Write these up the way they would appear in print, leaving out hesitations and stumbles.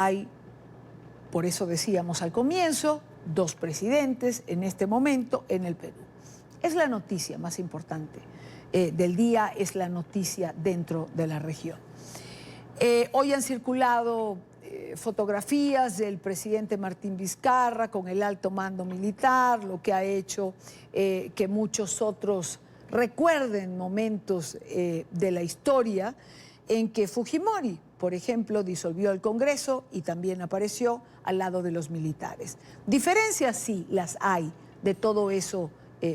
Hay, por eso decíamos al comienzo, 2 presidentes en este momento en el Perú. Es la noticia más importante del día, es la noticia dentro de la región. Hoy han circulado fotografías del presidente Martín Vizcarra con el alto mando militar, lo que ha hecho que muchos otros recuerden momentos de la historia en que Fujimori, por ejemplo, disolvió el Congreso y también apareció al lado de los militares. Diferencias sí las hay, de todo eso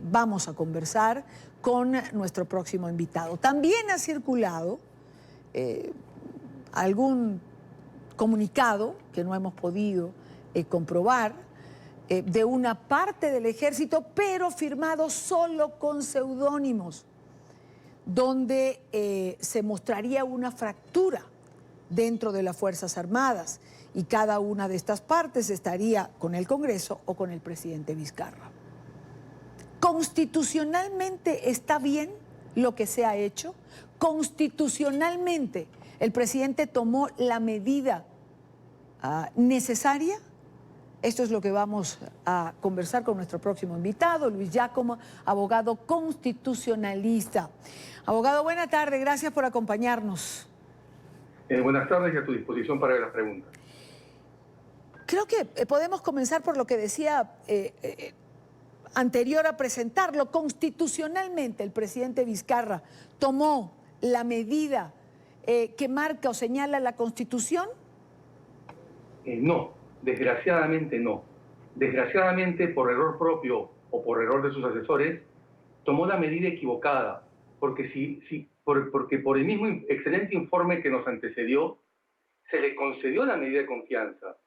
vamos a conversar con nuestro próximo invitado. También ha circulado algún comunicado que no hemos podido comprobar de una parte del ejército, pero firmado solo con seudónimos, donde se mostraría una fractura dentro de las Fuerzas Armadas y cada una de estas partes estaría con el Congreso o con el presidente Vizcarra. ¿Constitucionalmente está bien lo que se ha hecho? ¿Constitucionalmente el presidente tomó la medida necesaria? Esto es lo que vamos a conversar con nuestro próximo invitado, Luis Giacomo, abogado constitucionalista. Abogado, buena tarde, gracias por acompañarnos. Buenas tardes y a tu disposición para las preguntas. Creo que podemos comenzar por lo que decía anterior a presentarlo. Constitucionalmente el presidente Vizcarra tomó la medida que marca o señala la Constitución. No, desgraciadamente no. Desgraciadamente, por error propio o por error de sus asesores, tomó la medida equivocada, porque porque por el mismo excelente informe que nos antecedió, se le concedió la medida de confianza.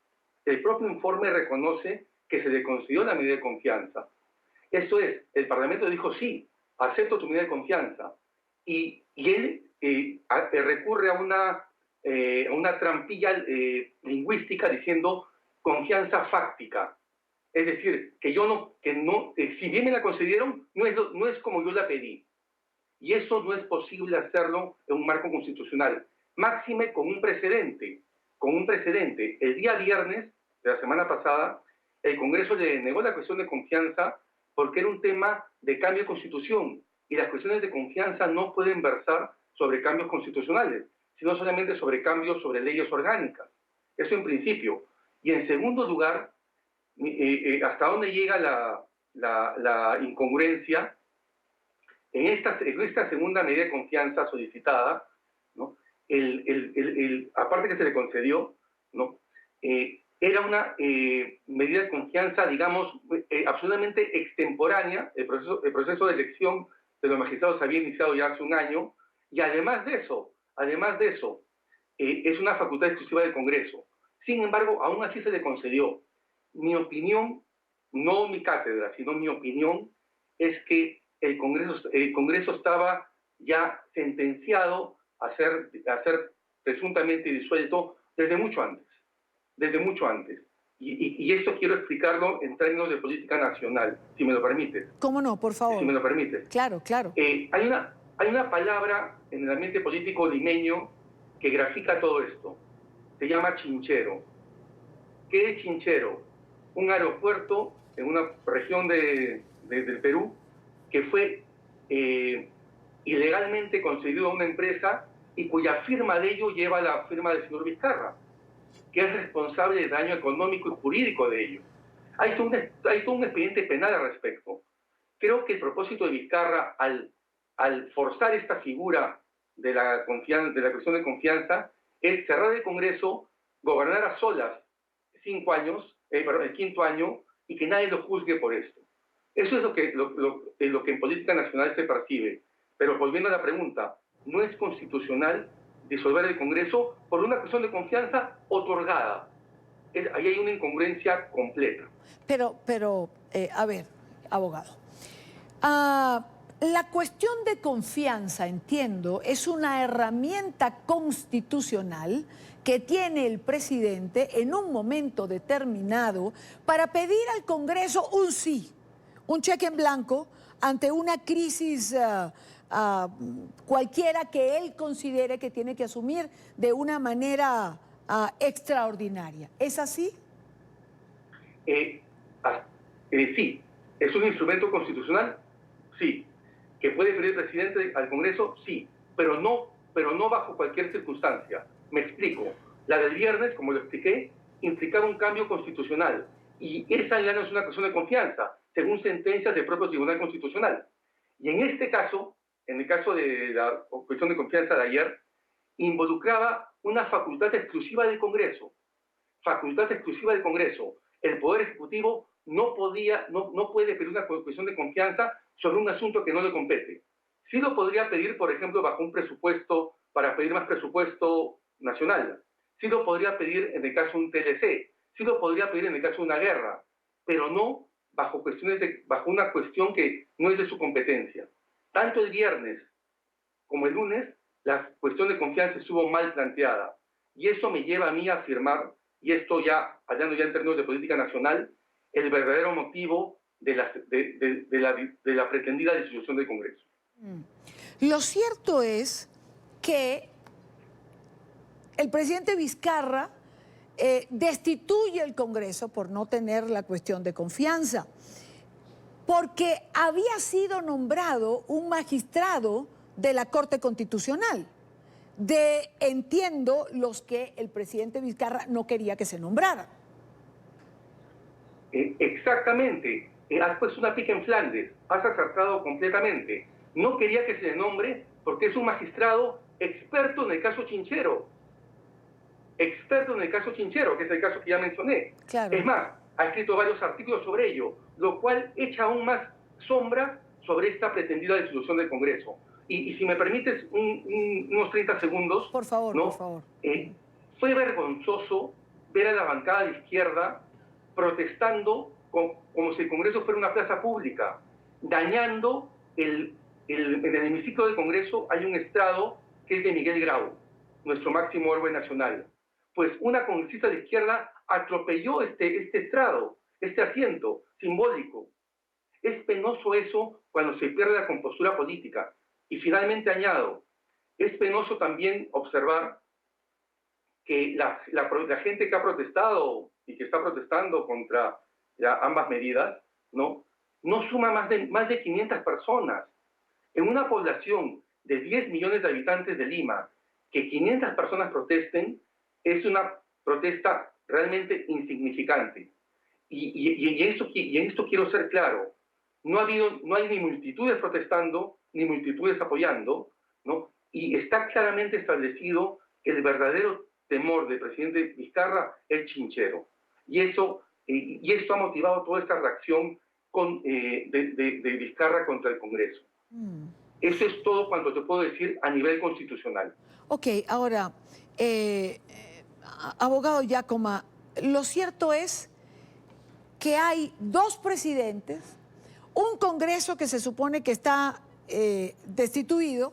El propio informe reconoce que se le concedió la medida de confianza. Esto es, el Parlamento dijo, sí, acepto tu medida de confianza. Y él recurre a una trampilla lingüística diciendo confianza fáctica. Es decir, si bien me la concedieron, no es como yo la pedí. Y eso no es posible hacerlo en un marco constitucional. Máxime con un precedente. El día viernes de la semana pasada, el Congreso le negó la cuestión de confianza porque era un tema de cambio de constitución. Y las cuestiones de confianza no pueden versar sobre cambios constitucionales, sino solamente sobre cambios sobre leyes orgánicas. Eso en principio. Y en segundo lugar, ¿hasta dónde llega la incongruencia? En esta segunda medida de confianza solicitada, ¿no? Aparte que se le concedió, ¿no? Era una medida de confianza, digamos, absolutamente extemporánea. El proceso de elección de los magistrados había iniciado ya hace un año, y además de eso, es una facultad exclusiva del Congreso. Sin embargo, aún así se le concedió. Mi opinión, no mi cátedra, sino mi opinión, es que el Congreso estaba ya sentenciado a ser presuntamente disuelto desde mucho antes. Y esto quiero explicarlo en términos de política nacional, si me lo permites. ¿Cómo no? Por favor. Si me lo permites. Claro, claro. Hay una palabra en el ambiente político limeño que grafica todo esto. Se llama chinchero. ¿Qué es chinchero? Un aeropuerto en una región del Perú que fue ilegalmente concedido a una empresa y cuya firma de ello lleva la firma del señor Vizcarra, que es responsable del daño económico y jurídico de ello. Hay todo un expediente penal al respecto. Creo que el propósito de Vizcarra al forzar esta figura de la cuestión de confianza es cerrar el Congreso, gobernar a solas 5 años, el quinto año, y que nadie lo juzgue por esto. Eso es lo que en política nacional se percibe. Pero volviendo a la pregunta, ¿no es constitucional disolver el Congreso por una cuestión de confianza otorgada? Ahí hay una incongruencia completa. Pero a ver, abogado, la cuestión de confianza, entiendo, es una herramienta constitucional que tiene el presidente en un momento determinado para pedir al Congreso un sí, un cheque en blanco ante una crisis cualquiera que él considere que tiene que asumir de una manera extraordinaria. ¿Es así? Sí. ¿Es un instrumento constitucional? Sí. ¿Que puede pedir el presidente al Congreso? Sí. Pero no bajo cualquier circunstancia. Me explico. La del viernes, como lo expliqué, implicaba un cambio constitucional. Y esa ya no es una cuestión de confianza, según sentencias del propio Tribunal Constitucional. Y en este caso, en el caso de la cuestión de confianza de ayer, involucraba una facultad exclusiva del Congreso. Facultad exclusiva del Congreso. El Poder Ejecutivo no puede pedir una cuestión de confianza sobre un asunto que no le compete. Sí lo podría pedir, por ejemplo, bajo un presupuesto, para pedir más presupuesto nacional. Sí lo podría pedir en el caso de un TLC. Sí lo podría pedir en el caso de una guerra. Pero no bajo una cuestión que no es de su competencia. Tanto el viernes como el lunes, la cuestión de confianza estuvo mal planteada. Y eso me lleva a mí a afirmar, y esto ya, hablando ya en términos de política nacional, el verdadero motivo de la pretendida disolución del Congreso. Lo cierto es que el presidente Vizcarra destituye el Congreso por no tener la cuestión de confianza, porque había sido nombrado un magistrado de la Corte Constitucional, entiendo, los que el presidente Vizcarra no quería que se nombrara. Exactamente. Has puesto una pica en Flandes, has acertado completamente. No quería que se le nombre porque es un magistrado experto en el caso Chinchero. Experto en el caso Chinchero, que es el caso que ya mencioné. Claro. Es más, ha escrito varios artículos sobre ello, lo cual echa aún más sombra sobre esta pretendida disolución del Congreso. Y si me permites unos 30 segundos... Por favor, ¿no? por favor. Fue vergonzoso ver a la bancada de izquierda protestando como si el Congreso fuera una plaza pública, dañando en el hemiciclo del Congreso hay un estrado que es de Miguel Grau, nuestro máximo héroe nacional. Pues una congresista de izquierda atropelló este estrado, este asiento simbólico. Es penoso eso cuando se pierde la compostura política. Y finalmente añado, es penoso también observar que la gente que ha protestado y que está protestando contra ambas medidas, no suma más de 500 personas. En una población de 10 millones de habitantes de Lima, que 500 personas protesten, es una protesta realmente insignificante. Y en esto quiero ser claro. No hay ni multitudes protestando, ni multitudes apoyando, ¿no? Y está claramente establecido que el verdadero temor del presidente Vizcarra es Chinchero. Y esto ha motivado toda esta reacción de Vizcarra contra el Congreso. Eso es todo cuanto te puedo decir a nivel constitucional. Ok, ahora, abogado Giacomo, lo cierto es que hay dos presidentes, un Congreso que se supone que está destituido,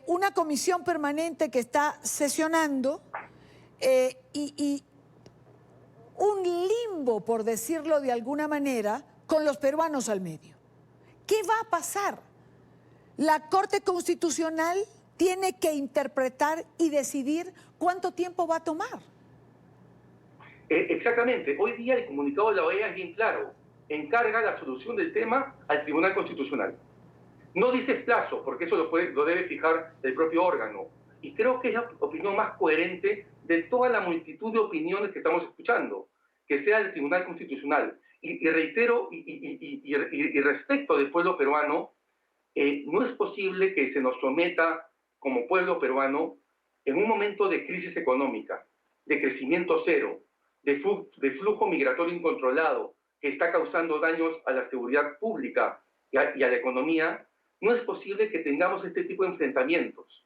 una comisión permanente que está sesionando y un limbo, por decirlo de alguna manera, con los peruanos al medio. ¿Qué va a pasar? La Corte Constitucional tiene que interpretar y decidir cuánto tiempo va a tomar. Exactamente. Hoy día el comunicado de la OEA es bien claro. Encarga la solución del tema al Tribunal Constitucional. No dice plazo, porque eso lo debe fijar el propio órgano. Y creo que es la opinión más coherente de toda la multitud de opiniones que estamos escuchando, que sea el Tribunal Constitucional. Y reitero, y respecto del pueblo peruano, no es posible que se nos someta como pueblo peruano en un momento de crisis económica, de crecimiento cero, de flujo migratorio incontrolado, que está causando daños a la seguridad pública y a la economía. No es posible que tengamos este tipo de enfrentamientos.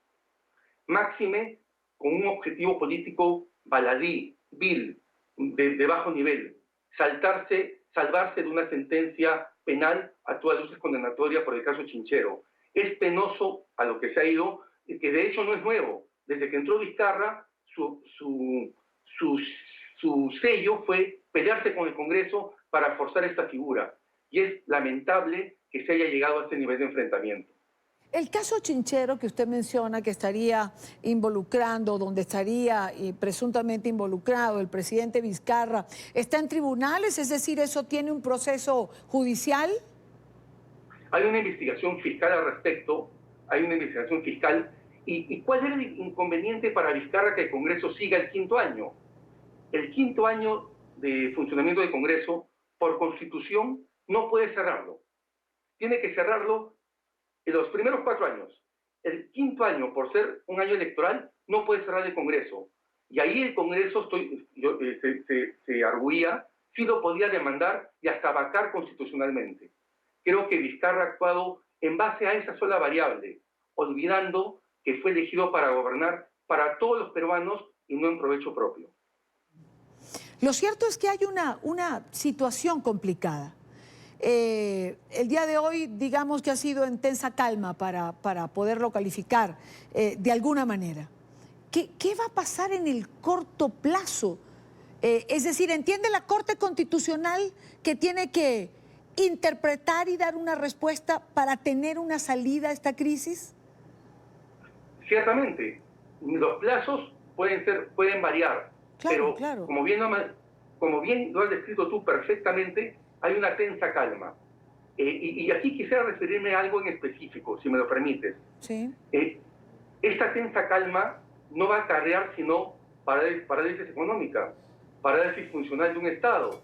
Máxime con un objetivo político baladí, vil, de bajo nivel. Salvarse de una sentencia penal a todas luces condenatoria por el caso Chinchero. Es penoso a lo que se ha ido, que de hecho no es nuevo. Desde que entró Vizcarra, su sello fue pelearse con el Congreso para forzar esta figura. Y es lamentable que se haya llegado a este nivel de enfrentamiento. El caso Chinchero que usted menciona que estaría involucrando, donde estaría presuntamente involucrado el presidente Vizcarra, ¿está en tribunales? Es decir, ¿eso tiene un proceso judicial? Hay una investigación fiscal al respecto, hay una investigación fiscal. ¿Y cuál era el inconveniente para Vizcarra que el Congreso siga el 5º año? El 5º año de funcionamiento del Congreso, por Constitución, no puede cerrarlo. Tiene que cerrarlo en los primeros 4 años. El 5º año, por ser un año electoral, no puede cerrar el Congreso. Y ahí el Congreso se arguía si lo podía demandar y hasta vacar constitucionalmente. Creo que Vizcarra ha actuado en base a esa sola variable, olvidando que fue elegido para gobernar para todos los peruanos y no en provecho propio. Lo cierto es que hay una situación complicada. El día de hoy, digamos que ha sido en tensa calma para poderlo calificar de alguna manera. ¿Qué va a pasar en el corto plazo? Es decir, ¿entiende la Corte Constitucional que tiene que interpretar y dar una respuesta para tener una salida a esta crisis? Ciertamente, los plazos pueden variar, Claro, pero claro. como bien lo has descrito tú perfectamente, hay una tensa calma. Y aquí quisiera referirme a algo en específico, si me lo permites. Sí. Esta tensa calma no va a acarrear sino parálisis económica, parálisis funcional de un Estado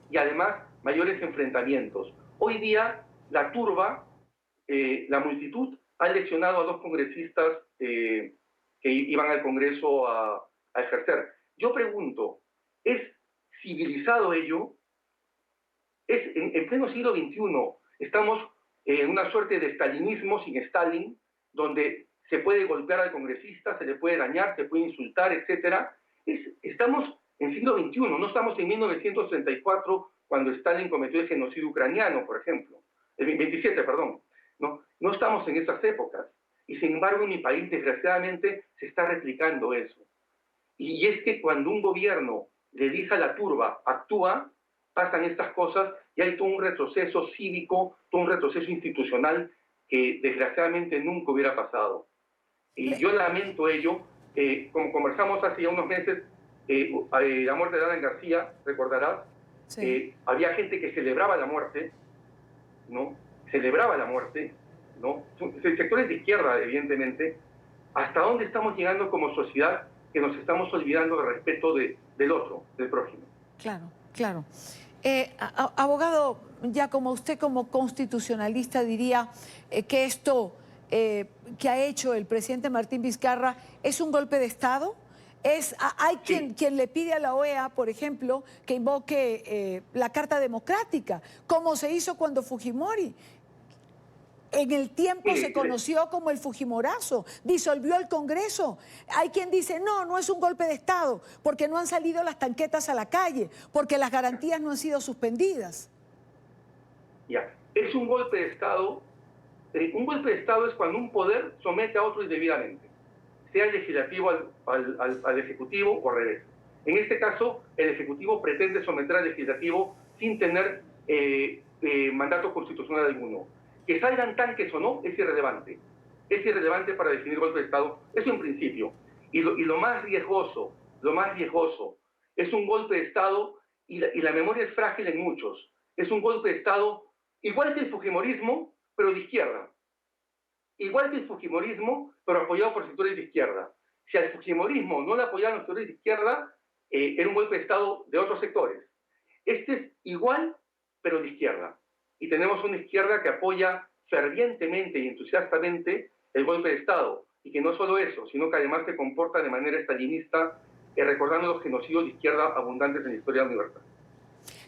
y además mayores enfrentamientos. Hoy día la turba, la multitud, ha eleccionado a 2 congresistas que iban al Congreso a ejercer. Yo pregunto, ¿es civilizado ello? En pleno siglo XXI estamos en una suerte de stalinismo sin Stalin, donde se puede golpear al congresista, se le puede dañar, se puede insultar, etc. Estamos en siglo XXI, no estamos en 1934, cuando Stalin cometió el genocidio ucraniano, por ejemplo. El 27, perdón. No estamos en esas épocas. Y sin embargo, en mi país, desgraciadamente, se está replicando eso. Y es que cuando un gobierno le dice a la turba, actúa, pasan estas cosas y hay todo un retroceso cívico, todo un retroceso institucional que desgraciadamente nunca hubiera pasado. Y yo lamento ello. Como conversamos hace ya unos meses, la muerte de Alan García, recordarás, Sí. había gente que celebraba la muerte, ¿no? Celebraba la muerte, ¿no? Sectores de izquierda, evidentemente. ¿Hasta dónde estamos llegando como sociedad que nos estamos olvidando del respeto del otro, del prójimo? Claro, claro. Abogado, ya como usted como constitucionalista diría que esto que ha hecho el presidente Martín Vizcarra es un golpe de Estado. Hay quien le pide a la OEA, por ejemplo, que invoque la Carta Democrática, como se hizo cuando Fujimori. En el tiempo se conoció como el Fujimorazo, disolvió el Congreso. Hay quien dice, no es un golpe de Estado, porque no han salido las tanquetas a la calle, porque las garantías no han sido suspendidas. Ya, es un golpe de Estado. Un golpe de Estado es cuando un poder somete a otro indebidamente, sea el legislativo al ejecutivo o al revés. En este caso, el ejecutivo pretende someter al legislativo sin tener mandato constitucional alguno. Que salgan tanques o no es irrelevante. Es irrelevante para definir golpe de Estado. Eso en principio. Y lo más riesgoso es un golpe de Estado, y la memoria es frágil en muchos. Es un golpe de Estado igual que el fujimorismo, pero de izquierda. Igual que el fujimorismo, pero apoyado por sectores de izquierda. Si al fujimorismo no le apoyaban los sectores de izquierda, era un golpe de Estado de otros sectores. Este es igual, pero de izquierda. Y tenemos una izquierda que apoya fervientemente y entusiastamente el golpe de Estado. Y que no solo eso, sino que además se comporta de manera estalinista, recordando los genocidios de izquierda abundantes en la historia universal.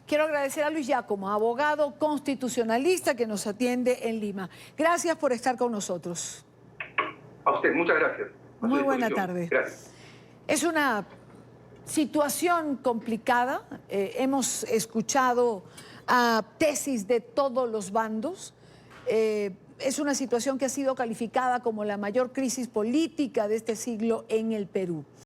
Quiero agradecer a Luis Giacomo, abogado constitucionalista que nos atiende en Lima. Gracias por estar con nosotros. A usted, muchas gracias. Muy buena tarde. Gracias. Es una situación complicada. Hemos escuchado tesis de todos los bandos. Es una situación que ha sido calificada como la mayor crisis política de este siglo en el Perú.